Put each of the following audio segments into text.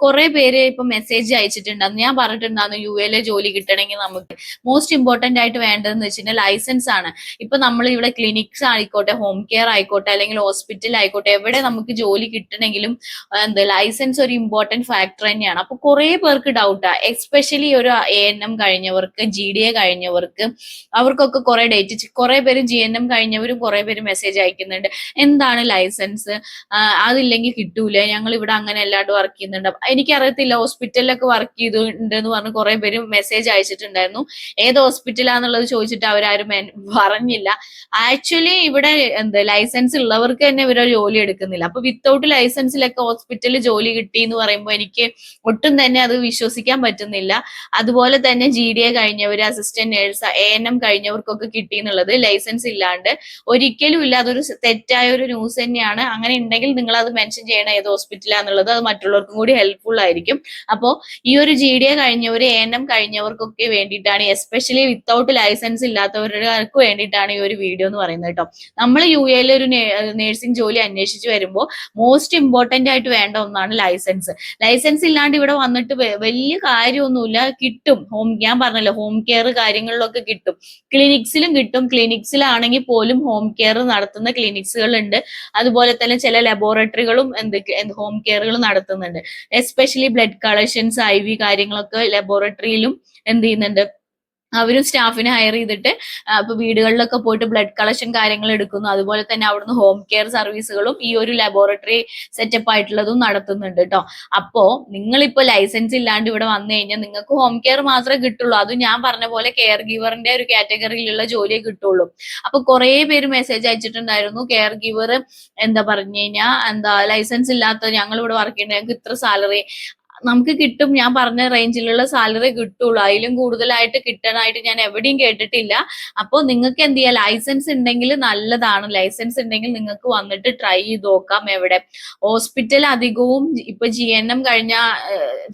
കുറെ പേര് ഇപ്പൊ മെസ്സേജ് അയച്ചിട്ടുണ്ടായിരുന്നു. ഞാൻ പറഞ്ഞിട്ടുണ്ടായിരുന്നു UAE ജോലി കിട്ടണമെങ്കിൽ നമുക്ക് മോസ്റ്റ് ഇമ്പോർട്ടന്റ് ആയിട്ട് വേണ്ടതെന്ന് വെച്ചിട്ടുണ്ടെങ്കിൽ ലൈസൻസ് ആണ്. ഇപ്പൊ നമ്മൾ ഇവിടെ ക്ലിനിക്സ് ആയിക്കോട്ടെ, ഹോം കെയർ ആയിക്കോട്ടെ, അല്ലെങ്കിൽ ഹോസ്പിറ്റൽ ആയിക്കോട്ടെ, എവിടെ നമുക്ക് ജോലി കിട്ടണമെങ്കിലും ലൈസൻസ് ഒരു ഇമ്പോർട്ടന്റ് ഫാക്ടർ തന്നെയാണ്. അപ്പൊ കുറെ പേർക്ക് ഡൗട്ടാ, എസ്പെഷ്യലി ഒരു ANM കഴിഞ്ഞവർക്ക്, GDA കഴിഞ്ഞവർക്ക്, അവർക്കൊക്കെ കുറെ ഡേറ്റ്, കുറെ പേര് GNM കഴിഞ്ഞവരും കുറെ പേര് മെസ്സേജ് അയക്കുന്നുണ്ട്, എന്താണ് ലൈസൻസ്, അതില്ലെങ്കിൽ കിട്ടൂല, ഞങ്ങൾ ഇവിടെ അങ്ങനെ അല്ലാണ്ട് വർക്ക് ചെയ്യുന്നുണ്ട്. എനിക്കറിയത്തില്ല, ഹോസ്പിറ്റലിലൊക്കെ വർക്ക് ചെയ്തിട്ടുണ്ട് എന്ന് പറഞ്ഞ് കുറെ പേര് മെസ്സേജ് അയച്ചിട്ടുണ്ടായിരുന്നു. ഏത് ഹോസ്പിറ്റലാന്നുള്ളത് ചോദിച്ചിട്ട് അവരാരും പറഞ്ഞില്ല. ആക്ച്വലി ഇവിടെ ലൈസൻസ് ഉള്ളവർക്ക് തന്നെ ഇവരെ ജോലി എടുക്കുന്നില്ല. അപ്പൊ വിത്തൗട്ട് ലൈസൻസിലൊക്കെ ഹോസ്പിറ്റലിൽ ജോലി കിട്ടി എന്ന് പറയുമ്പോൾ എനിക്ക് ഒട്ടും തന്നെ അത് വിശ്വസിക്കാൻ പറ്റുന്നില്ല. അതുപോലെ തന്നെ GDA കഴിഞ്ഞവര്, അസിസ്റ്റന്റ് നേഴ്സ്, ANM കഴിഞ്ഞവർക്കൊക്കെ കിട്ടി എന്നുള്ളത് ലൈസൻസ് ഇല്ലാണ്ട് ഒരിക്കലും ഇല്ല. അതൊരു തെറ്റായ ഒരു ന്യൂസ് തന്നെയാണ്. അങ്ങനെ ഉണ്ടെങ്കിൽ നിങ്ങൾ അത് മെൻഷൻ ചെയ്യണം ഏത് ഹോസ്പിറ്റലാന്നുള്ളത്, അത് മറ്റുള്ളവർക്കും കൂടി ഹെൽപ്ഫുൾ ആയിരിക്കും. അപ്പോ ഈ ഒരു GDA കഴിഞ്ഞവര്, ANM കഴിഞ്ഞവർക്കൊക്കെ വേണ്ടിയിട്ടാണ്, എസ്പെഷ്യലി വിത്തൗട്ട് ലൈസൻസ് ഇല്ലാത്തവർക്ക് വേണ്ടിയിട്ടാണ് ഈ ഒരു വീഡിയോ എന്ന് പറയുന്നത് കേട്ടോ. നമ്മൾ UAE ഒരു നേഴ്സിംഗ് ജോലി അന്വേഷിച്ച് വരുമ്പോൾ മോസ്റ്റ് ഇമ്പോർട്ടന്റ് ആയിട്ട് വേണ്ട ഒന്നാണ് ലൈസൻസ്. ലൈസൻസ് ഇല്ലാണ്ട് ഇവിടെ വന്നിട്ട് വലിയ കാര്യമൊന്നുമില്ല. കിട്ടും, ഞാൻ പറഞ്ഞല്ലോ, ഹോം കെയർ കാര്യങ്ങളിലൊക്കെ കിട്ടും, ക്ലിനിക്സിലും കിട്ടും. ക്ലിനിക്സിലാണെങ്കിൽ പോലും ഹോം കെയർ നടത്തുന്ന ക്ലിനിക്സുകൾ ഉണ്ട്. അതുപോലെ തന്നെ ചില ലബോറട്ടറികളും ഹോം കെയറുകൾ നടത്തുന്നുണ്ട്. എസ്പെഷ്യലി ബ്ലഡ് കളക്ഷൻസ്, IV കാര്യങ്ങളൊക്കെ ലബോറട്ടറിയിലും ചെയ്യുന്നുണ്ട്. അവരും സ്റ്റാഫിനെ ഹയർ ചെയ്തിട്ട് ഇപ്പൊ വീടുകളിലൊക്കെ പോയിട്ട് ബ്ലഡ് കളക്ഷൻ കാര്യങ്ങൾ എടുക്കുന്നു. അതുപോലെ തന്നെ അവിടുന്ന് ഹോം കെയർ സർവീസുകളും ഈ ഒരു ലബോറട്ടറി സെറ്റപ്പ് ആയിട്ടുള്ളതും നടത്തുന്നുണ്ട് കേട്ടോ. അപ്പോ നിങ്ങളിപ്പോ ലൈസൻസ് ഇല്ലാണ്ട് ഇവിടെ വന്നു കഴിഞ്ഞാൽ നിങ്ങൾക്ക് ഹോം കെയർ മാത്രമേ കിട്ടുള്ളൂ. അതും ഞാൻ പറഞ്ഞ പോലെ കെയർ ഗീവറിന്റെ ഒരു കാറ്റഗറിയിലുള്ള ജോലിയെ കിട്ടുള്ളൂ. അപ്പൊ കുറെ പേര് മെസ്സേജ് അയച്ചിട്ടുണ്ടായിരുന്നു, കെയർ ഗീവർ പറഞ്ഞു കഴിഞ്ഞാൽ ലൈസൻസ് ഇല്ലാത്ത ഞങ്ങൾ ഇവിടെ വർക്ക് ചെയ്യുന്നത്, ഞങ്ങൾക്ക് ഇത്ര സാലറി നമുക്ക് കിട്ടും. ഞാൻ പറഞ്ഞ റേഞ്ചിലുള്ള സാലറി കിട്ടുള്ളൂ, അതിലും കൂടുതലായിട്ട് കിട്ടാനായിട്ട് ഞാൻ എവിടെയും കേട്ടിട്ടില്ല. അപ്പോൾ നിങ്ങൾക്ക് എന്ത് ചെയ്യാം, ലൈസൻസ് ഉണ്ടെങ്കിൽ നല്ലതാണ്. ലൈസൻസ് ഉണ്ടെങ്കിൽ നിങ്ങൾക്ക് വന്നിട്ട് ട്രൈ ചെയ്ത് നോക്കാം. എവിടെ ഹോസ്പിറ്റൽ അധികവും ഇപ്പൊ GNM കഴിഞ്ഞ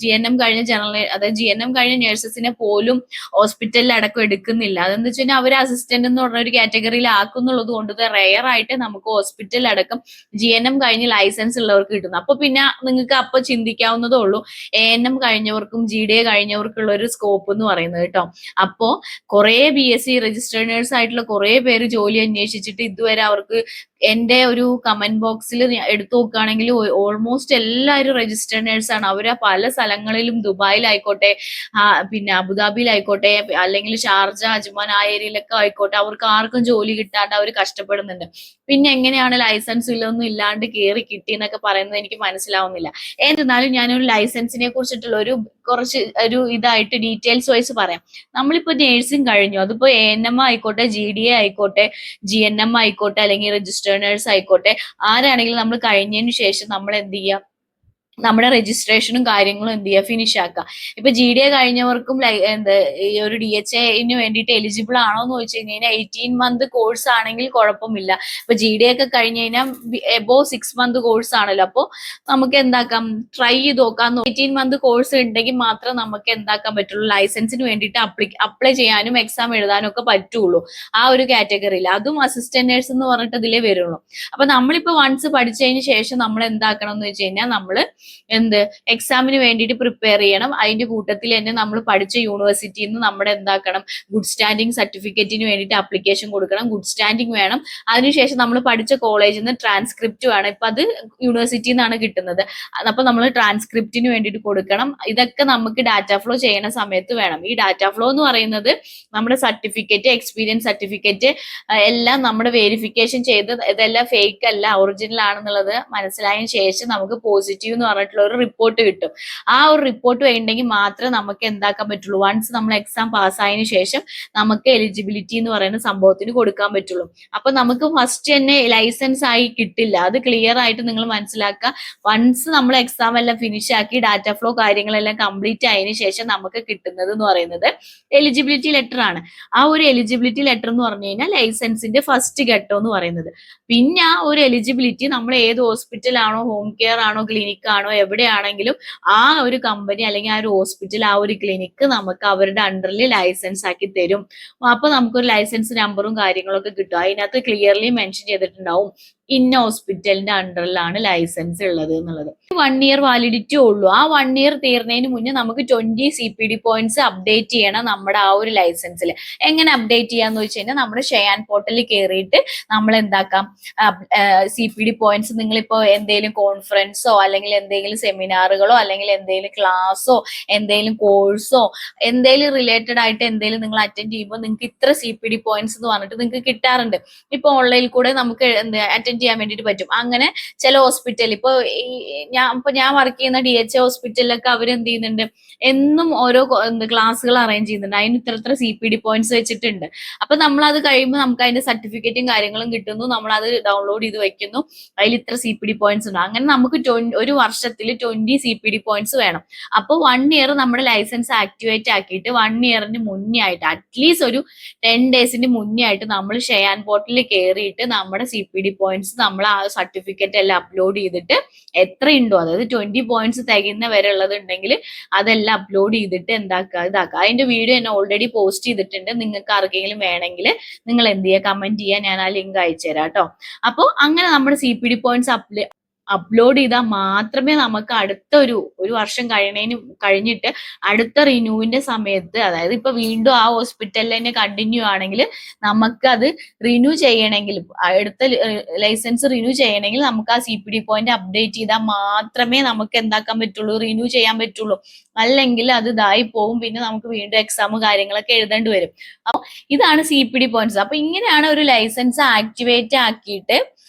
ജനറൽ, അതായത് GNM കഴിഞ്ഞ നഴ്സസിനെ പോലും ഹോസ്പിറ്റലിൽ അടക്കം എടുക്കുന്നില്ല. അതെന്ന് വെച്ച് കഴിഞ്ഞാൽ അവർ അസിസ്റ്റന്റ് എന്ന് പറഞ്ഞ ഒരു കാറ്റഗറിയിൽ ആക്കുന്നുള്ളത് കൊണ്ട് റെയർ ആയിട്ട് നമുക്ക് ഹോസ്പിറ്റൽ അടക്കം GNM കഴിഞ്ഞ് ലൈസൻസ് ഉള്ളവർക്ക് കിട്ടുന്നു. അപ്പൊ പിന്നെ നിങ്ങൾക്ക് അപ്പൊ ചിന്തിക്കാവുന്നതേ ഉള്ളൂ ANM കഴിഞ്ഞവർക്കും GDA കഴിഞ്ഞവർക്കുള്ള ഒരു സ്കോപ്പ് എന്ന് പറയുന്നത് കേട്ടോ. അപ്പോ കുറെ BSc രജിസ്റ്റേർഡ് നേഴ്സ് ആയിട്ടുള്ള കുറെ പേര് ജോലി അന്വേഷിച്ചിട്ട് ഇതുവരെ അവർക്ക്, എന്റെ ഒരു കമന്റ് ബോക്സിൽ എടുത്തു നോക്കുകയാണെങ്കിൽ ഓൾമോസ്റ്റ് എല്ലാവരും രജിസ്റ്റേർഡ് നേഴ്സാണ്. അവര് പല സ്ഥലങ്ങളിലും, ദുബായിലായിക്കോട്ടെ, പിന്നെ അബുദാബിയിലായിക്കോട്ടെ, അല്ലെങ്കിൽ ഷാർജ, അജ്മാൻ ആ ഏരിയയിലൊക്കെ ആയിക്കോട്ടെ, അവർക്ക് ആർക്കും ജോലി കിട്ടാണ്ട് അവർ കഷ്ടപ്പെടുന്നുണ്ട്. പിന്നെ എങ്ങനെയാണ് ലൈസൻസ് ഇല്ലൊന്നും ഇല്ലാണ്ട് കയറി കിട്ടി എന്നൊക്കെ പറയുന്നത് എനിക്ക് മനസ്സിലാവുന്നില്ല. എന്നിരുന്നാലും ഞാനൊരു ലൈസൻസിനെ കുറിച്ചിട്ടുള്ള കുറച്ച് ഇതായിട്ട് ഡീറ്റെയിൽസ് വൈസ് പറയാം. നമ്മളിപ്പോ നേഴ്സിംഗ് കഴിഞ്ഞു, അതിപ്പോ ANM ആയിക്കോട്ടെ, GDA ആയിക്കോട്ടെ, GNM ആയിക്കോട്ടെ, അല്ലെങ്കിൽ രജിസ്റ്റേർഡ് നേഴ്സ് ആയിക്കോട്ടെ, ആരാണെങ്കിലും നമ്മൾ കഴിഞ്ഞതിന് ശേഷം നമ്മൾ എന്ത് ചെയ്യാം, നമ്മുടെ രജിസ്ട്രേഷനും കാര്യങ്ങളും എന്ത് ചെയ്യുക, ഫിനിഷ് ആക്കുക. ഇപ്പൊ GDA കഴിഞ്ഞവർക്കും ഈ ഒരു DHAന് വേണ്ടിയിട്ട് എലിജിബിൾ ആണോ എന്ന് ചോദിച്ചു കഴിഞ്ഞാൽ 18 month കോഴ്സ് ആണെങ്കിൽ കുഴപ്പമില്ല. ഇപ്പൊ GDA ഒക്കെ കഴിഞ്ഞ് കഴിഞ്ഞാൽ എബോവ് 6 month കോഴ്സ് ആണല്ലോ. അപ്പൊ നമുക്ക് എന്താക്കാം, ട്രൈ ചെയ്ത് നോക്കാം. 18 month കോഴ്സ് ഉണ്ടെങ്കിൽ മാത്രം നമുക്ക് എന്താക്കാൻ പറ്റുള്ളൂ, ലൈസൻസിന് വേണ്ടിയിട്ട് അപ്ലൈ ചെയ്യാനും എക്സാം എഴുതാനും ഒക്കെ പറ്റുള്ളൂ ആ ഒരു കാറ്റഗറിയിൽ. അതും അസിസ്റ്റന്റ് നേഴ്സ് എന്ന് പറഞ്ഞിട്ട് ഇതിലേ വരുള്ളൂ. അപ്പൊ നമ്മളിപ്പോ വൺസ് പഠിച്ചതിന് ശേഷം നമ്മൾ എന്താക്കണം എന്ന് വെച്ച് കഴിഞ്ഞാൽ, നമ്മള് എക്സാമിന് വേണ്ടിയിട്ട് പ്രിപ്പയർ ചെയ്യണം. അതിന്റെ കൂട്ടത്തിൽ തന്നെ നമ്മൾ പഠിച്ച യൂണിവേഴ്സിറ്റിയിൽ നിന്ന് നമ്മുടെ എന്താക്കണം, ഗുഡ് സ്റ്റാൻഡിങ് സർട്ടിഫിക്കറ്റിന് വേണ്ടിയിട്ട് ആപ്ലിക്കേഷൻ കൊടുക്കണം. ഗുഡ് സ്റ്റാൻഡിങ് വേണം. അതിനുശേഷം നമ്മൾ പഠിച്ച കോളേജിൽ നിന്ന് ട്രാൻസ്ക്രിപ്റ്റ് വേണം. ഇപ്പൊ അത് യൂണിവേഴ്സിറ്റിയിൽ നിന്നാണ് കിട്ടുന്നത്. അപ്പൊ നമ്മൾ ട്രാൻസ്ക്രിപ്റ്റിന് വേണ്ടിയിട്ട് കൊടുക്കണം. ഇതൊക്കെ നമുക്ക് ഡാറ്റ ഫ്ലോ ചെയ്യുന്ന സമയത്ത് വേണം. ഈ ഡാറ്റ ഫ്ലോ എന്ന് പറയുന്നത് നമ്മുടെ സർട്ടിഫിക്കറ്റ്, എക്സ്പീരിയൻസ് സർട്ടിഫിക്കറ്റ് എല്ലാം നമ്മുടെ വെരിഫിക്കേഷൻ ചെയ്ത് ഇതെല്ലാം ഫേക്ക് അല്ല, ഒറിജിനൽ ആണെന്നുള്ളത് മനസ്സിലായതിനു ശേഷം നമുക്ക് പോസിറ്റീവ് എന്ന് പറഞ്ഞിട്ടുള്ള ഒരു റിപ്പോർട്ട് കിട്ടും. ആ ഒരു റിപ്പോർട്ട് വേണ്ടെങ്കിൽ മാത്രമേ നമുക്ക് എന്താക്കാൻ പറ്റുള്ളൂ, വൺസ് നമ്മൾ എക്സാം പാസ്സായതിനു ശേഷം നമുക്ക് എലിജിബിലിറ്റി എന്ന് പറയുന്ന സംഭവത്തിന് കൊടുക്കാൻ പറ്റുള്ളൂ. അപ്പൊ നമുക്ക് ഫസ്റ്റ് തന്നെ ലൈസൻസ് ആയി കിട്ടില്ല. അത് ക്ലിയർ ആയിട്ട് നിങ്ങൾ മനസ്സിലാക്കുക. വൺസ് നമ്മൾ എക്സാം എല്ലാം ഫിനിഷ് ആക്കി ഡാറ്റ ഫ്ലോ കാര്യങ്ങളെല്ലാം കംപ്ലീറ്റ് ആയതിനു ശേഷം നമുക്ക് കിട്ടുന്നത് എന്ന് പറയുന്നത് എലിജിബിലിറ്റി ലെറ്റർ ആണ്. ആ ഒരു എലിജിബിലിറ്റി ലെറ്റർ എന്ന് പറഞ്ഞു കഴിഞ്ഞാൽ ലൈസൻസിന്റെ ഫസ്റ്റ് ഘട്ടം എന്ന് പറയുന്നത്. പിന്നെ ആ ഒരു എലിജിബിലിറ്റി നമ്മൾ ഏത് ഹോസ്പിറ്റലാണോ, ഹോം കെയർ ആണോ, ക്ലിനിക് ആണോ, ആണോ എവിടെയാണെങ്കിലും ആ ഒരു കമ്പനി അല്ലെങ്കിൽ ആ ഒരു ഹോസ്പിറ്റൽ ആ ഒരു ക്ലിനിക്ക് നമുക്ക് അവരുടെ അണ്ടറിൽ ലൈസൻസ് ആക്കി തരും. അപ്പൊ നമുക്കൊരു ലൈസൻസ് നമ്പറും കാര്യങ്ങളൊക്കെ കിട്ടും. അതിനകത്ത് ക്ലിയർലി മെൻഷൻ ചെയ്തിട്ടുണ്ടാവും ഇന്ന ഹോസ്പിറ്റലിന്റെ അണ്ടറിലാണ് ലൈസൻസ് ഉള്ളത് എന്നുള്ളത്. 1 ഇയർ വാലിഡിറ്റി ഉള്ളൂ. ആ 1 ഇയർ തീർന്നതിന് മുന്നേ നമുക്ക് 20 CPD പോയിന്റ്സ് അപ്ഡേറ്റ് ചെയ്യണം നമ്മുടെ ആ ഒരു ലൈസൻസിൽ. എങ്ങനെ അപ്ഡേറ്റ് ചെയ്യാന്ന് വെച്ച് കഴിഞ്ഞാൽ നമ്മുടെ ഷെയാൻ പോർട്ടലിൽ കയറിയിട്ട് നമ്മൾ എന്താക്കാം, CPD പോയിന്റ്സ് നിങ്ങളിപ്പോ എന്തെങ്കിലും കോൺഫറൻസോ അല്ലെങ്കിൽ എന്തെങ്കിലും സെമിനാറുകളോ അല്ലെങ്കിൽ എന്തെങ്കിലും ക്ലാസ്സോ എന്തെങ്കിലും കോഴ്സോ എന്തെങ്കിലും റിലേറ്റഡ് ആയിട്ട് എന്തെങ്കിലും നിങ്ങൾ അറ്റൻഡ് ചെയ്യുമ്പോൾ നിങ്ങൾക്ക് ഇത്ര CPD പോയിന്റ്സ് എന്ന് പറഞ്ഞിട്ട് നിങ്ങൾക്ക് കിട്ടാറുണ്ട്. ഇപ്പൊ ഓൺലൈനിൽ കൂടെ നമുക്ക് അറ്റൻഡ് ചെയ്യാൻ വേണ്ടിയിട്ട് പറ്റും. അങ്ങനെ ചില ഹോസ്പിറ്റൽ ഇപ്പൊ ഞാൻ വർക്ക് ചെയ്യുന്ന DHA ഹോസ്പിറ്റലിലൊക്കെ അവർ എന്ത് ചെയ്യുന്നുണ്ട്, എന്നും ഓരോ ക്ലാസ്സുകൾ അറേഞ്ച് ചെയ്യുന്നുണ്ട്. അതിന് ഇത്ര CPD പോയിന്റ്സ് വെച്ചിട്ടുണ്ട്. അപ്പൊ നമ്മൾ അത് കഴിയുമ്പോൾ നമുക്ക് അതിന്റെ സർട്ടിഫിക്കറ്റും കാര്യങ്ങളും കിട്ടുന്നു, നമ്മൾ അത് ഡൗൺലോഡ് ചെയ്ത് വെക്കുന്നു, അതിൽ ഇത്ര CPD പോയിന്റ്സ് ഉണ്ട്. അങ്ങനെ നമുക്ക് ഒരു വർഷത്തിൽ 20 CPD പോയിന്റ്സ് വേണം. അപ്പോൾ 1 ഇയർ നമ്മുടെ ലൈസൻസ് ആക്ടിവേറ്റ് ആക്കിയിട്ട് 1 ഇയറിന് മുന്നേ ആയിട്ട് അറ്റ്ലീസ്റ്റ് ഒരു 10 ഡേയ്സിന് മുന്നേ ആയിട്ട് നമ്മൾ ഷെയാൻ പോർട്ടലിൽ കയറിയിട്ട് നമ്മുടെ CPD പോയിന്റ്സ് നമ്മൾ ആ സർട്ടിഫിക്കറ്റ് എല്ലാം അപ്ലോഡ് ചെയ്തിട്ട് എത്ര ഉണ്ടോ, അതായത് 20 പോയിന്റ്സ് തികയുന്ന വരെ ഉള്ളതുണ്ടെങ്കിൽ അതെല്ലാം അപ്ലോഡ് ചെയ്തിട്ട് ഇതാക്കുക. അതിന്റെ വീഡിയോ ഞാൻ ഓൾറെഡി പോസ്റ്റ് ചെയ്തിട്ടുണ്ട്. നിങ്ങൾക്ക് ആർക്കെങ്കിലും വേണമെങ്കിൽ നിങ്ങൾ എന്ത് ചെയ്യുക, കമന്റ് ചെയ്യുക, ഞാൻ ആ ലിങ്ക് അയച്ചു തരാം കേട്ടോ. അപ്പോൾ അങ്ങനെ നമ്മുടെ CPD പോയിന്റ്സ് അപ്ലോഡ് ചെയ്താൽ മാത്രമേ നമുക്ക് അടുത്ത ഒരു വർഷം കഴിഞ്ഞിട്ട് അടുത്ത റിന്യൂവിന്റെ സമയത്ത്, അതായത് ഇപ്പൊ വീണ്ടും ആ ഹോസ്പിറ്റലിൽ തന്നെ കണ്ടിന്യൂ ആണെങ്കിൽ നമുക്ക് അത് റിന്യൂ ചെയ്യണമെങ്കിൽ, അടുത്ത ലൈസൻസ് റിന്യൂ ചെയ്യണമെങ്കിൽ നമുക്ക് ആ CPD പോയിന്റ് അപ്ഡേറ്റ് ചെയ്താൽ മാത്രമേ നമുക്ക് എന്താക്കാൻ പറ്റുള്ളൂ, റിന്യൂ ചെയ്യാൻ പറ്റുള്ളൂ. അല്ലെങ്കിൽ അത് ഇതായി പോകും, പിന്നെ നമുക്ക് വീണ്ടും എക്സാം കാര്യങ്ങളൊക്കെ എഴുതേണ്ടി വരും. അപ്പൊ ഇതാണ് CPD പോയിന്റ്സ്. അപ്പൊ ഇങ്ങനെയാണ് ഒരു ലൈസൻസ് ആക്ടിവേറ്റ് ആക്കിയിട്ട്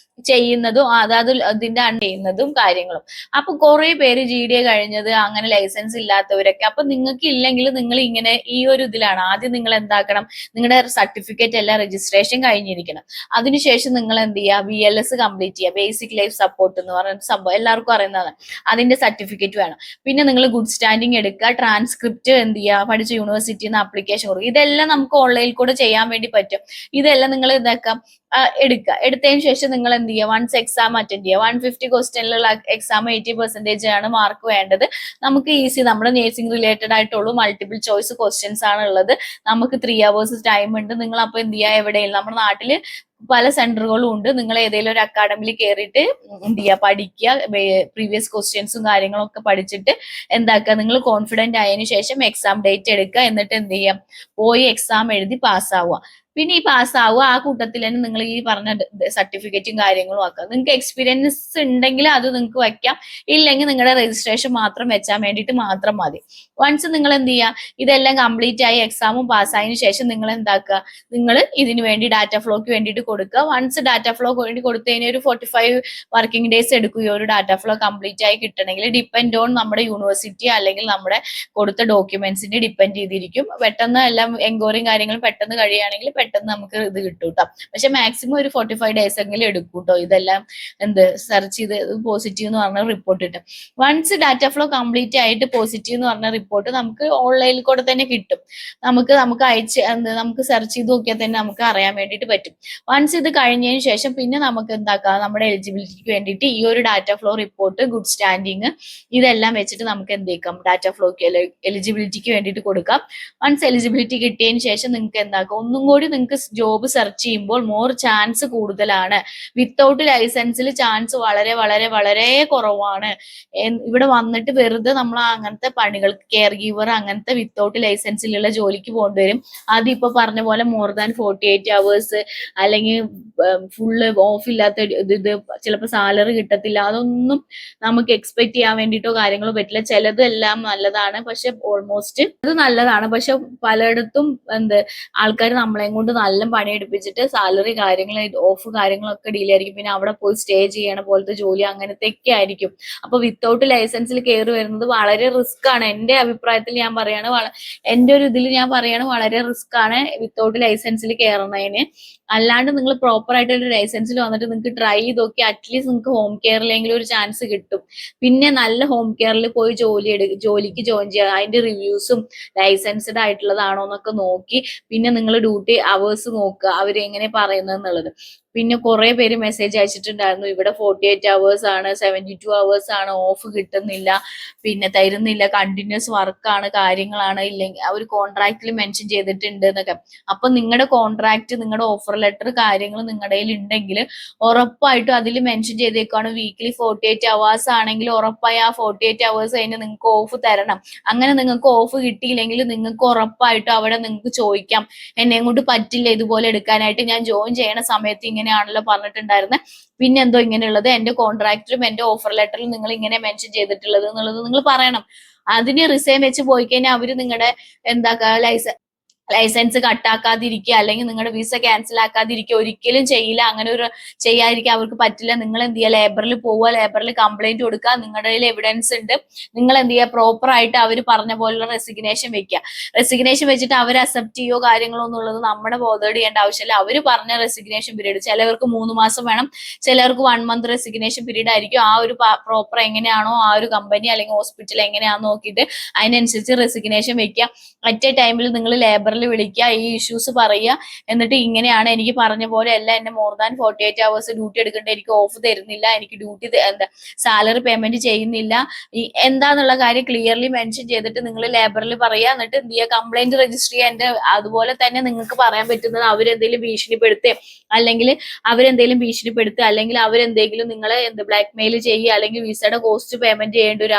ചെയ്യുന്നതും അതായത് അതിന്റെ ചെയ്യുന്നതും കാര്യങ്ങളും. അപ്പൊ കുറെ പേര് GDA കഴിഞ്ഞത് അങ്ങനെ ലൈസൻസ് ഇല്ലാത്തവരൊക്കെ, അപ്പൊ നിങ്ങൾക്ക് ഇല്ലെങ്കിൽ നിങ്ങൾ ഇങ്ങനെ ഈ ഒരു ഇതിലാണ്. ആദ്യം നിങ്ങൾ എന്താക്കണം, നിങ്ങളുടെ സർട്ടിഫിക്കറ്റ് എല്ലാം രജിസ്ട്രേഷൻ കഴിഞ്ഞിരിക്കണം. അതിനുശേഷം നിങ്ങൾ എന്ത് ചെയ്യുക, BLS കംപ്ലീറ്റ് ചെയ്യുക, ബേസിക് ലൈഫ് സപ്പോർട്ട് എന്ന് പറയുന്ന സംഭവം എല്ലാവർക്കും അറിയുന്നതാണ്. അതിന്റെ സർട്ടിഫിക്കറ്റ് വേണം. പിന്നെ നിങ്ങൾ ഗുഡ് സ്റ്റാൻഡിങ് എടുക്കുക, ട്രാൻസ്ക്രിപ്റ്റ് എന്ത് ചെയ്യുക, പഠിച്ച യൂണിവേഴ്സിറ്റിയിൽ നിന്ന് ആപ്ലിക്കേഷൻ കൊടുക്കുക. ഇതെല്ലാം നമുക്ക് ഓൺലൈനിൽ കൂടെ ചെയ്യാൻ വേണ്ടി പറ്റും. ഇതെല്ലാം നിങ്ങൾ ഇതാക്കാം, എടുക്കുക. എടുത്തതിന് ശേഷം നിങ്ങൾ എന്ത് ചെയ്യുക, വൺസ് എക്സാം അറ്റൻഡ് ചെയ്യുക. 150 ക്വസ്റ്റ്യനിലുള്ള എക്സാം 80% ആണ് മാർക്ക് വേണ്ടത്. നമുക്ക് ഈസി, നമ്മുടെ നേഴ്സിംഗ് റിലേറ്റഡ് ആയിട്ടുള്ളൂ, മൾട്ടിപ്പിൾ ചോയ്സ് ക്വസ്റ്റ്യൻസ് ആണ് ഉള്ളത്. നമുക്ക് 3 hours ടൈം ഉണ്ട്. നിങ്ങൾ അപ്പൊ എന്ത് ചെയ്യുക, എവിടെയും നമ്മുടെ നാട്ടില് പല സെന്ററുകളും ഉണ്ട്. നിങ്ങൾ ഏതെങ്കിലും ഒരു അക്കാഡമിയിൽ കയറിയിട്ട് എന്ത് ചെയ്യുക, പഠിക്കുക, പ്രീവിയസ് ക്വസ്റ്റ്യൻസും കാര്യങ്ങളും ഒക്കെ പഠിച്ചിട്ട് എന്താക്കുക, നിങ്ങൾ കോൺഫിഡന്റ് ആയതിനു ശേഷം എക്സാം ഡേറ്റ് എടുക്കുക. എന്നിട്ട് എന്ത് ചെയ്യാം, പോയി എക്സാം എഴുതി പാസ്സാവുക. പിന്നെ ഈ പാസ്സാവുക, ആ കൂട്ടത്തിൽ തന്നെ നിങ്ങൾ ഈ പറഞ്ഞ സർട്ടിഫിക്കറ്റും കാര്യങ്ങളും ആക്കുക. നിങ്ങൾക്ക് എക്സ്പീരിയൻസ് ഉണ്ടെങ്കിൽ അത് നിങ്ങൾക്ക് വയ്ക്കാം, ഇല്ലെങ്കിൽ നിങ്ങളുടെ രജിസ്ട്രേഷൻ മാത്രം വെച്ചാൽ വേണ്ടിയിട്ട് മാത്രം മതി. വൺസ് നിങ്ങൾ എന്ത് ചെയ്യുക, ഇതെല്ലാം കംപ്ലീറ്റ് ആയി എക്സാമും പാസ്സായതിനു ശേഷം നിങ്ങൾ എന്താക്കുക, നിങ്ങൾ ഇതിനു വേണ്ടി ഡാറ്റ ഫ്ലോക്ക് വേണ്ടിയിട്ട് കൊടുക്കുക. വൺസ് ഡാറ്റ ഫ്ലോ വേണ്ടി കൊടുത്തതിന് ഒരു 45 വർക്കിംഗ് ഡേയ്സ് എടുക്കും ഈ ഒരു ഡാറ്റ ഫ്ലോ കംപ്ലീറ്റ് ആയി കിട്ടണമെങ്കിൽ. ഡിപ്പെൻഡ് ഓൺ നമ്മുടെ യൂണിവേഴ്സിറ്റി അല്ലെങ്കിൽ നമ്മുടെ കൊടുത്ത ഡോക്യുമെന്റ്സിനെ ഡിപ്പെൻഡ് ചെയ്തിരിക്കും. പെട്ടെന്ന് എല്ലാം എൻക്വയറിയും കാര്യങ്ങളും പെട്ടെന്ന് കഴിയുകയാണെങ്കിൽ പെട്ടെന്ന് നമുക്ക് ഇത് കിട്ടും കേട്ടോ. പക്ഷെ മാക്സിമം ഒരു 45 ഡേയ്സ് എങ്കിലും എടുക്കും കേട്ടോ. ഇതെല്ലാം സെർച്ച് ചെയ്ത് പോസിറ്റീവ് എന്ന് പറഞ്ഞ റിപ്പോർട്ട് കിട്ടും. വൺസ് ഡാറ്റ ഫ്ലോ കംപ്ലീറ്റ് ആയിട്ട് പോസിറ്റീവ് എന്ന് പറഞ്ഞ റിപ്പോർട്ട് നമുക്ക് ഓൺലൈനിൽ കൂടെ തന്നെ കിട്ടും. നമുക്ക് നമുക്ക് സെർച്ച് ചെയ്ത് നോക്കിയാൽ തന്നെ നമുക്ക് അറിയാൻ വേണ്ടിയിട്ട് പറ്റും. വൺസ് ഇത് കഴിഞ്ഞതിന് ശേഷം പിന്നെ നമുക്ക് എന്താക്കാം, നമ്മുടെ എലിജിബിലിറ്റിക്ക് വേണ്ടിയിട്ട് ഈ ഒരു data flow report, good standing, ഇതെല്ലാം വെച്ചിട്ട് നമുക്ക് എന്ത് ചെയ്യാം, ഡാറ്റ ഫ്ലോക്ക് എലിജിബിലിറ്റിക്ക് വേണ്ടിയിട്ട് കൊടുക്കാം. വൺസ് എലിജിബിലിറ്റി കിട്ടിയതിന് ശേഷം നിങ്ങൾക്ക് എന്താക്കാം, ഒന്നും കൂടി നിങ്ങൾക്ക് ജോബ് സെർച്ച് ചെയ്യുമ്പോൾ മോർ ചാൻസ് കൂടുതലാണ്. വിത്തൗട്ട് ലൈസൻസിൽ ചാൻസ് വളരെ വളരെ വളരെ കുറവാണ്. ഇവിടെ വന്നിട്ട് വെറുതെ നമ്മൾ അങ്ങനത്തെ പണികൾ, കെയർ ഗീവർ അങ്ങനത്തെ വിത്തൗട്ട് ലൈസൻസിലുള്ള ജോലിക്ക് പോകേണ്ടി വരും. അതിപ്പോ പറഞ്ഞ പോലെ മോർ ദാൻ 48 hours അല്ലെങ്കിൽ ഫുള്ള് ഓഫ് ഇല്ലാത്ത ഇത് ചിലപ്പോൾ സാലറി കിട്ടത്തില്ല. അതൊന്നും നമുക്ക് എക്സ്പെക്ട് ചെയ്യാൻ വേണ്ടിയിട്ടോ കാര്യങ്ങളോ പറ്റില്ല. ചിലതെല്ലാം നല്ലതാണ്, പക്ഷെ ഓൾമോസ്റ്റ് അത് നല്ലതാണ്, പക്ഷെ പലയിടത്തും ആൾക്കാർ നമ്മളെയും കൊണ്ട് നല്ല പണിയെടുപ്പിച്ചിട്ട് സാലറി കാര്യങ്ങൾ, ഓഫ് കാര്യങ്ങളൊക്കെ ഡീൽ ആയിരിക്കും. പിന്നെ അവിടെ പോയി സ്റ്റേ ചെയ്യണ പോലത്തെ ജോലി അങ്ങനത്തെയൊക്കെ ആയിരിക്കും. അപ്പൊ വിത്തൗട്ട് ലൈസൻസിൽ കയറി വരുന്നത് വളരെ റിസ്ക് ആണ്. എന്റെ അഭിപ്രായത്തിൽ ഞാൻ പറയാണ്, എന്റെ ഒരു ഇതിൽ ഞാൻ പറയാണ്, വളരെ റിസ്ക് ആണ് വിത്തൗട്ട് ലൈസൻസിൽ കയറുന്നതിന്. അല്ലാണ്ട് നിങ്ങൾ പ്രോപ്പർ ആയിട്ട് ഒരു ലൈസൻസിൽ വന്നിട്ട് നിങ്ങൾക്ക് ട്രൈ ചെയ്ത് നോക്കി അറ്റ്ലീസ്റ്റ് നിങ്ങൾക്ക് ഹോം കെയറിലെങ്കിലും ഒരു ചാൻസ് കിട്ടും. പിന്നെ നല്ല ഹോം കെയറിൽ പോയി ജോലിക്ക് ജോയിൻ ചെയ്യുക, അതിന്റെ റിവ്യൂസും ലൈസൻസ്ഡ് ആയിട്ടുള്ളതാണോ എന്നൊക്കെ നോക്കി പിന്നെ നിങ്ങൾ ഡ്യൂട്ടി അവേഴ്സ് നോക്കുക അവരെങ്ങനെ പറയുന്നത് എന്നുള്ളത്. പിന്നെ കുറെ പേര് മെസ്സേജ് അയച്ചിട്ടുണ്ടായിരുന്നു ഇവിടെ 48 hours ആണ്, 72 hours ആണ്, ഓഫ് കിട്ടുന്നില്ല, പിന്നെ തരുന്നില്ല, കണ്ടിന്യൂസ് വർക്കാണ്, കാര്യങ്ങളാണ്, ഇല്ലെങ്കിൽ അവർ കോൺട്രാക്റ്റിൽ മെൻഷൻ ചെയ്തിട്ടുണ്ട് എന്നൊക്കെ. അപ്പൊ നിങ്ങളുടെ കോൺട്രാക്ട്, നിങ്ങളുടെ ഓഫർ ലെറ്റർ, കാര്യങ്ങൾ നിങ്ങളുടെ കയ്യിൽ ഉണ്ടെങ്കിൽ ഉറപ്പായിട്ടും അതിൽ മെൻഷൻ ചെയ്തേക്കാണ് വീക്ക്ലി 48 hours ആണെങ്കിൽ ഉറപ്പായി ആ 48 hours കഴിഞ്ഞ് നിങ്ങൾക്ക് ഓഫ് തരണം. അങ്ങനെ നിങ്ങൾക്ക് ഓഫ് കിട്ടിയില്ലെങ്കിൽ നിങ്ങൾക്ക് ഉറപ്പായിട്ടും അവിടെ നിങ്ങൾക്ക് ചോദിക്കാം, എന്നെ കൊണ്ട് പറ്റില്ല ഇതുപോലെ എടുക്കാനായിട്ട്, ഞാൻ ജോയിൻ ചെയ്യണ സമയത്ത് ഇങ്ങനെയാണല്ലോ പറഞ്ഞിട്ടുണ്ടായിരുന്നത്, പിന്നെന്തോ ഇങ്ങനെയുള്ളത്, എന്റെ കോൺട്രാക്റ്റിലും എന്റെ ഓഫർ ലെറ്ററിലും നിങ്ങൾ ഇങ്ങനെ മെൻഷൻ ചെയ്തിട്ടുള്ളത് എന്നുള്ളത് നിങ്ങൾ പറയണം. അതിന് റിസൈൻ വെച്ച് പോയി കഴിഞ്ഞാൽ അവര് നിങ്ങളുടെ എന്താ ലൈസൻസ് കട്ടാക്കാതിരിക്കുക, അല്ലെങ്കിൽ നിങ്ങളുടെ വിസ ക്യാൻസൽ ആക്കാതിരിക്കുക ഒരിക്കലും ചെയ്യില്ല. അങ്ങനെ ഒരു ചെയ്യാതിരിക്കാൻ അവർക്ക് പറ്റില്ല. നിങ്ങൾ എന്ത് ചെയ്യുക, ലേബറിൽ പോവുക, ലേബറിൽ കംപ്ലൈന്റ് കൊടുക്കുക, നിങ്ങളുടെ കയ്യിൽ എവിഡൻസ് ഉണ്ട്, നിങ്ങൾ എന്ത് ചെയ്യുക, പ്രോപ്പർ ആയിട്ട് അവർ പറഞ്ഞ പോലുള്ള റെസിഗ്നേഷൻ വെക്കുക. റെസിഗ്നേഷൻ വെച്ചിട്ട് അവർ അക്സെപ്റ്റ് ചെയ്യോ കാര്യങ്ങളോ എന്നുള്ളത് നമ്മുടെ ബോധേഡ് ചെയ്യേണ്ട ആവശ്യമില്ല. അവർ പറഞ്ഞ റെസിഗ്നേഷൻ പീരീഡ് ചിലവർക്ക് 3 മാസം വേണം, ചിലർക്ക് 1 month റെസിഗ്നേഷൻ പീരീഡ് ആയിരിക്കും. ആ ഒരു പ്രോപ്പർ എങ്ങനെയാണോ ആ ഒരു കമ്പനി അല്ലെങ്കിൽ ഹോസ്പിറ്റൽ എങ്ങനെയാണെന്ന് നോക്കിയിട്ട് അതിനനുസരിച്ച് റെസിഗ്നേഷൻ വെക്കുക. മറ്റേ ടൈമിൽ നിങ്ങൾ ലേബറിൽ വിളിക്കുക, ഈ ഇഷ്യൂസ് പറയുക, എന്നിട്ട് ഇങ്ങനെയാണ് എനിക്ക് പറഞ്ഞ പോലെ അല്ല, എന്നെ മോർ ദാൻ 48 hours ഡ്യൂട്ടി എടുക്കേണ്ട, എനിക്ക് ഓഫ് തരുന്നില്ല, എനിക്ക് ഡ്യൂട്ടി എന്താ സാലറി പേയ്മെന്റ് ചെയ്യുന്നില്ല, എന്താന്നുള്ള കാര്യം ക്ലിയർലി മെൻഷൻ ചെയ്തിട്ട് നിങ്ങൾ ലേബറിൽ പറയുക. എന്നിട്ട് എന്ത് ചെയ്യുക, കംപ്ലൈന്റ് രജിസ്റ്റർ ചെയ്യുക. അതുപോലെ തന്നെ നിങ്ങൾക്ക് പറയാൻ പറ്റുന്നത് അവരെന്തെങ്കിലും ഭീഷണിപ്പെടുത്തുക, അല്ലെങ്കിൽ അല്ലെങ്കിൽ അവരെന്തെങ്കിലും നിങ്ങളെ ബ്ലാക്ക് മെയിൽ ചെയ്യുക, അല്ലെങ്കിൽ വിസയുടെ കോസ്റ്റ് പേയ്മെന്റ് ചെയ്യേണ്ടി വരും,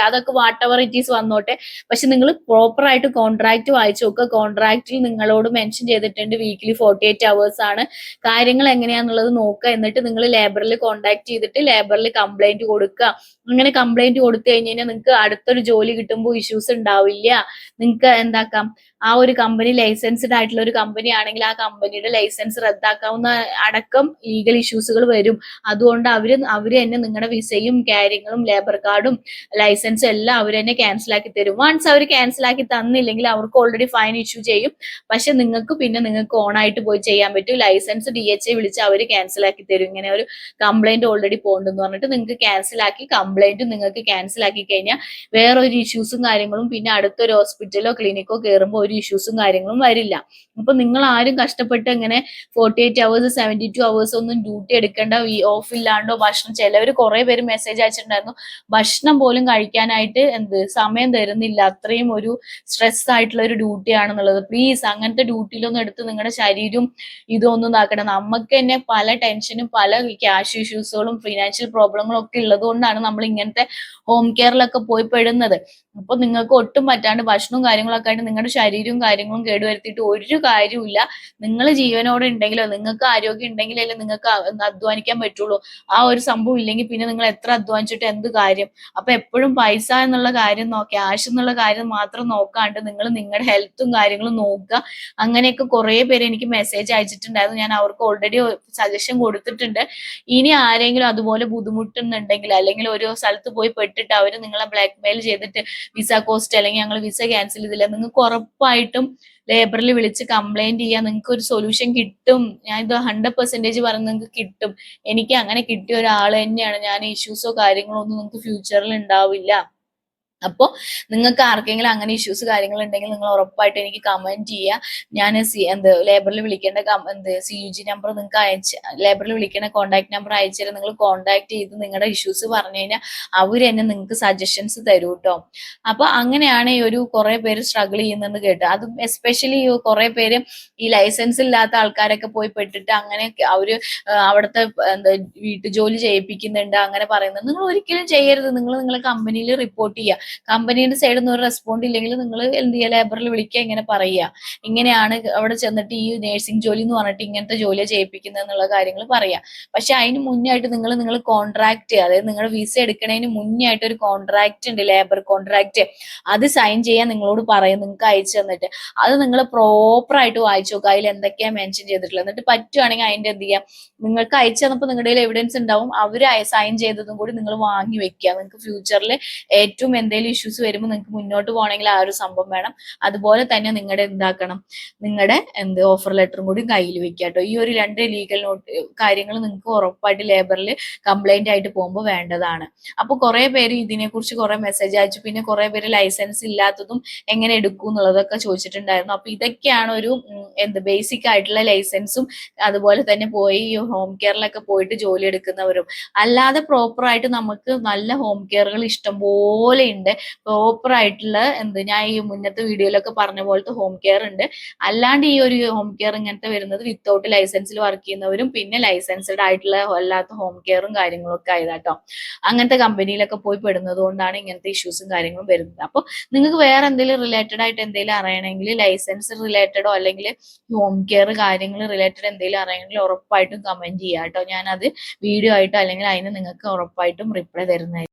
അതൊക്കെ വാട്ട് എവർ ഇറ്റ് ഈസ് വന്നോട്ടെ. പക്ഷെ നിങ്ങൾ പ്രോപ്പർ ആയിട്ട് കോൺട്രാക്ട് വായിച്ചു നോക്കുക. കോൺട്രാക്റ്റിൽ നിങ്ങളോട് മെൻഷൻ ചെയ്തിട്ടുണ്ട് വീക്ക്ലി 48 hours ആണ്, കാര്യങ്ങൾ എങ്ങനെയാന്നുള്ളത് നോക്കുക. എന്നിട്ട് നിങ്ങൾ ലേബറിൽ കോൺടാക്ട് ചെയ്തിട്ട് ലേബറിൽ കംപ്ലൈന്റ് കൊടുക്കുക. അങ്ങനെ കംപ്ലൈന്റ് കൊടുത്തു കഴിഞ്ഞാൽ നിങ്ങൾക്ക് അടുത്തൊരു ജോലി കിട്ടുമ്പോൾ ഇഷ്യൂസ് ഉണ്ടാവില്ല. നിങ്ങൾക്ക് എന്താക്കാം, ആ ഒരു കമ്പനി ലൈസൻസ്ഡ് ആയിട്ടുള്ള ഒരു കമ്പനി ആണെങ്കിൽ ആ കമ്പനിയുടെ ലൈസൻസ് റദ്ദാക്കാവുന്ന അടക്കം ലീഗൽ ഇഷ്യൂസുകൾ വരും. അതുകൊണ്ട് അവര് തന്നെ നിങ്ങളുടെ വിസയും കാര്യങ്ങളും ലേബർ കാർഡും ലൈസൻസും എല്ലാം അവർ തന്നെ ക്യാൻസൽ ആക്കി തരും. വൺസ് അവർ ക്യാൻസൽ ആക്കി തന്നില്ലെങ്കിൽ അവർക്ക് ഓൾറെഡി ഫൈൻ ഇഷ്യൂ ചെയ്യും. പക്ഷെ നിങ്ങൾക്ക് ഓൺ ആയിട്ട് പോയി ചെയ്യാൻ പറ്റും. ലൈസൻസ് DHA വിളിച്ച് അവർ ക്യാൻസൽ ആക്കി തരും. ഇങ്ങനെ ഒരു കംപ്ലൈന്റ് ഓൾറെഡി പോകുന്നുണ്ടെന്ന് പറഞ്ഞിട്ട് നിങ്ങൾക്ക് ക്യാൻസൽ ആക്കി, കംപ്ലൈന്റും നിങ്ങൾക്ക് ക്യാൻസൽ ആക്കി കഴിഞ്ഞാൽ വേറൊരു ഇഷ്യൂസും കാര്യങ്ങളും പിന്നെ അടുത്തൊരു ഹോസ്പിറ്റലോ ക്ലിനിക്കോ കയറുമ്പോൾ ഒരു ഇഷ്യൂസും കാര്യങ്ങളും വരില്ല. അപ്പൊ നിങ്ങൾ ആരും കഷ്ടപ്പെട്ട് ഇങ്ങനെ 48 hours 72 hours ഒന്നും ഡ്യൂട്ടി എടുക്കേണ്ട, ഈ ഓഫ് ഇല്ലാണ്ടോ ഭക്ഷണം, ചിലവർ കുറെ പേര് മെസ്സേജ് അയച്ചിട്ടുണ്ടായിരുന്നു ഭക്ഷണം പോലും കഴിക്കാനായിട്ട് സമയം തരുന്നില്ല, അത്രയും ഒരു സ്ട്രെസ് ആയിട്ടുള്ള ഒരു ഡ്യൂട്ടി ആണെന്നുള്ളത്. പ്ലീസ് അങ്ങനത്തെ ഡ്യൂട്ടിയിലൊന്നും എടുത്ത് നിങ്ങളുടെ ശരീരവും ഇതൊന്നും ഇതാക്കണം. നമുക്ക് തന്നെ പല ടെൻഷനും പല ക്യാഷ് ഇഷ്യൂസുകളും ഫിനാൻഷ്യൽ പ്രോബ്ലങ്ങളും ഒക്കെ ഉള്ളത് കൊണ്ടാണ് നമ്മൾ ഇങ്ങനത്തെ ഹോം കെയറിലൊക്കെ പോയി പെടുന്നത്. അപ്പൊ നിങ്ങൾക്ക് ഒട്ടും പറ്റാണ്ട് ഭക്ഷണവും കാര്യങ്ങളൊക്കെ ആയിട്ട് നിങ്ങളുടെ ശരീരവും കാര്യങ്ങളും കേടുവരുത്തിയിട്ട് ഒരു കാര്യമില്ല. നിങ്ങൾ ജീവനോടെ ഉണ്ടെങ്കിലോ നിങ്ങൾക്ക് ആരോഗ്യം ഉണ്ടെങ്കിലല്ലേ നിങ്ങൾക്ക് അധ്വാനിക്കാൻ പറ്റുള്ളൂ. ആ ഒരു സംഭവം ഇല്ലെങ്കിൽ പിന്നെ നിങ്ങൾ എത്ര അധ്വാനിച്ചിട്ട് എന്ത് കാര്യം. അപ്പൊ എപ്പോഴും പൈസ എന്നുള്ള കാര്യം ക്യാഷ് എന്നുള്ള കാര്യം മാത്രം നോക്കാണ്ട് നിങ്ങൾ നിങ്ങളുടെ ഹെൽത്തും കാര്യങ്ങളും നോക്കുക. അങ്ങനെയൊക്കെ കുറെ പേര് എനിക്ക് മെസ്സേജ് അയച്ചിട്ടുണ്ടായിരുന്നു. ഞാൻ അവർക്ക് ഓൾറെഡി സജഷൻ കൊടുത്തിട്ടുണ്ട്. ഇനി ആരെങ്കിലും അതുപോലെ ബുദ്ധിമുട്ടുന്നുണ്ടെങ്കിൽ, അല്ലെങ്കിൽ ഒരു സ്ഥലത്ത് പോയി പെട്ടിട്ട് അവര് നിങ്ങളെ ബ്ലാക്ക് മെയിൽ ചെയ്തിട്ട് വിസ കോസ്റ്റ് അല്ലെങ്കിൽ ഞങ്ങൾ വിസ ക്യാൻസൽ ചെയ്തില്ല, നിങ്ങൾക്ക് ഉറപ്പായിട്ടും ലേബറിൽ വിളിച്ച് കംപ്ലൈന്റ് ചെയ്യാൻ നിങ്ങൾക്ക് ഒരു സൊല്യൂഷൻ കിട്ടും. ഞാൻ ഇത് 100% പറഞ്ഞ് നിങ്ങൾക്ക് കിട്ടും. എനിക്ക് അങ്ങനെ കിട്ടിയ ഒരാൾ തന്നെയാണ് ഞാൻ. ഇഷ്യൂസോ കാര്യങ്ങളോ ഒന്നും നിങ്ങൾക്ക് ഫ്യൂച്ചറിൽ ഉണ്ടാവില്ല. അപ്പോൾ നിങ്ങൾക്ക് ആർക്കെങ്കിലും അങ്ങനെ ഇഷ്യൂസ് കാര്യങ്ങൾ ഉണ്ടെങ്കിൽ നിങ്ങൾ ഉറപ്പായിട്ട് എനിക്ക് കമന്റ് ചെയ്യുക. ഞാൻ ലേബറിൽ വിളിക്കേണ്ട CUG നമ്പർ നിങ്ങൾക്ക് ലേബറിൽ വിളിക്കേണ്ട കോൺടാക്ട് നമ്പർ അയച്ചുതരാം. നിങ്ങൾ കോൺടാക്ട് ചെയ്ത് നിങ്ങളുടെ ഇഷ്യൂസ് പറഞ്ഞു കഴിഞ്ഞാൽ അവർ തന്നെ നിങ്ങൾക്ക് സജഷൻസ് തരൂ കേട്ടോ. അപ്പൊ അങ്ങനെയാണ് ഈ ഒരു കുറെ പേര് സ്ട്രഗിൾ ചെയ്യുന്നത് കേട്ടോ. അതും എസ്പെഷ്യലി കുറെ പേര് ഈ ലൈസൻസ് ഇല്ലാത്ത ആൾക്കാരൊക്കെ പോയി പെട്ടിട്ട് അങ്ങനെ അവര് അവിടുത്തെ വീട്ടു ജോലി ചെയ്യിപ്പിക്കുന്നുണ്ട് അങ്ങനെ പറയുന്നത്. നിങ്ങൾ ഒരിക്കലും ചെയ്യരുത്. നിങ്ങൾ നിങ്ങളെ കമ്പനിയിൽ റിപ്പോർട്ട് ചെയ്യുക. കമ്പനിയുടെ സൈഡിൽ നിന്ന് ഒരു റെസ്പോണ്ട് ഇല്ലെങ്കിൽ നിങ്ങൾ എന്ത് ചെയ്യുക, ലേബറിൽ വിളിക്കുക, ഇങ്ങനെ പറയുക, ഇങ്ങനെയാണ് അവിടെ ചെന്നിട്ട് ഈ നേഴ്സിംഗ് ജോലി എന്ന് പറഞ്ഞിട്ട് ഇങ്ങനത്തെ ജോലിയാണ് ചെയ്യിപ്പിക്കുന്നത് എന്നുള്ള കാര്യങ്ങൾ പറയാം. പക്ഷെ അതിന് മുന്നേ ആയിട്ട് നിങ്ങൾ കോൺട്രാക്ട്, അതായത് നിങ്ങളുടെ വിസ എടുക്കുന്നതിന് മുന്നേ ആയിട്ട് ഒരു കോൺട്രാക്ട് ഉണ്ട്, ലേബർ കോൺട്രാക്ട്, അത് സൈൻ ചെയ്യാൻ നിങ്ങളോട് പറയും. നിങ്ങൾക്ക് അയച്ചു തന്നിട്ട് അത് നിങ്ങൾ പ്രോപ്പർ ആയിട്ട് വായിച്ചു നോക്കുക. അതിൽ എന്തൊക്കെയാ മെൻഷൻ ചെയ്തിട്ടുള്ളത്. എന്നിട്ട് പറ്റുവാണെങ്കിൽ അതിന്റെ എന്ത് ചെയ്യാം, നിങ്ങൾക്ക് അയച്ചു തന്നപ്പോൾ നിങ്ങളുടെ എവിഡൻസ് ഉണ്ടാവും, അവര് സൈൻ ചെയ്തതും കൂടി നിങ്ങൾ വാങ്ങി വെക്കുക. നിങ്ങൾക്ക് ഫ്യൂച്ചറിൽ ഏറ്റവും എന്തെങ്കിലും എന്തെങ്കിലും ഇഷ്യൂസ് വരുമ്പോൾ നിങ്ങൾക്ക് മുന്നോട്ട് പോകണമെങ്കിൽ ആ ഒരു സംഭവം വേണം. അതുപോലെ തന്നെ നിങ്ങളുടെ എന്താക്കണം, നിങ്ങളുടെ ഓഫർ ലെറ്ററും കൂടി കയ്യിൽ വെക്കുക കേട്ടോ. ഈ ഒരു 2 ലീഗൽ കാര്യങ്ങൾ നിങ്ങൾക്ക് ഉറപ്പായിട്ട് ലേബറിൽ കംപ്ലൈന്റ് ആയിട്ട് പോകുമ്പോൾ വേണ്ടതാണ്. അപ്പൊ കുറെ പേര് ഇതിനെക്കുറിച്ച് കുറെ മെസ്സേജ് അയച്ചു. പിന്നെ കുറെ പേര് ലൈസൻസ് ഇല്ലാത്തതും എങ്ങനെ എടുക്കും എന്നുള്ളതൊക്കെ ചോദിച്ചിട്ടുണ്ടായിരുന്നു. അപ്പൊ ഇതൊക്കെയാണ് ഒരു ബേസിക് ആയിട്ടുള്ള ലൈസൻസും അതുപോലെ തന്നെ പോയി ഈ ഹോം കെയറിലൊക്കെ പോയിട്ട് ജോലി എടുക്കുന്നവരും. അല്ലാതെ പ്രോപ്പർ ആയിട്ട് നമുക്ക് നല്ല ഹോം കെയറുകൾ ഇഷ്ടം പോലെ ഉണ്ട്. പ്രോപ്പർ ആയിട്ടുള്ള ഞാൻ ഈ മുന്നത്തെ വീഡിയോയിലൊക്കെ പറഞ്ഞ പോലത്തെ ഹോം കെയർ ഉണ്ട്. അല്ലാണ്ട് ഈ ഒരു ഹോം കെയർ ഇങ്ങനത്തെ വരുന്നത് വിത്തൗട്ട് ലൈസൻസിൽ വർക്ക് ചെയ്യുന്നവരും പിന്നെ ലൈസൻസ്ഡ് ആയിട്ടുള്ള അല്ലാത്ത ഹോം കെയറും കാര്യങ്ങളും ഒക്കെ ആയതാട്ടോ. അങ്ങനത്തെ കമ്പനിയിലൊക്കെ പോയി പെടുന്നത് കൊണ്ടാണ് ഇങ്ങനത്തെ ഇഷ്യൂസും കാര്യങ്ങളും വരുന്നത്. അപ്പൊ നിങ്ങൾക്ക് വേറെ എന്തെങ്കിലും റിലേറ്റഡ് ആയിട്ട് എന്തെങ്കിലും അറിയണമെങ്കിൽ, ലൈസൻസ് റിലേറ്റഡോ അല്ലെങ്കിൽ ഹോം കെയർ കാര്യങ്ങൾ റിലേറ്റഡ് എന്തെങ്കിലും അറിയണമെങ്കിൽ ഉറപ്പായിട്ടും കമന്റ് ചെയ്യാം കേട്ടോ. ഞാനത് വീഡിയോ ആയിട്ടോ അല്ലെങ്കിൽ അതിന് നിങ്ങൾക്ക് ഉറപ്പായിട്ടും റിപ്ലൈ തരുന്നതായിരിക്കും.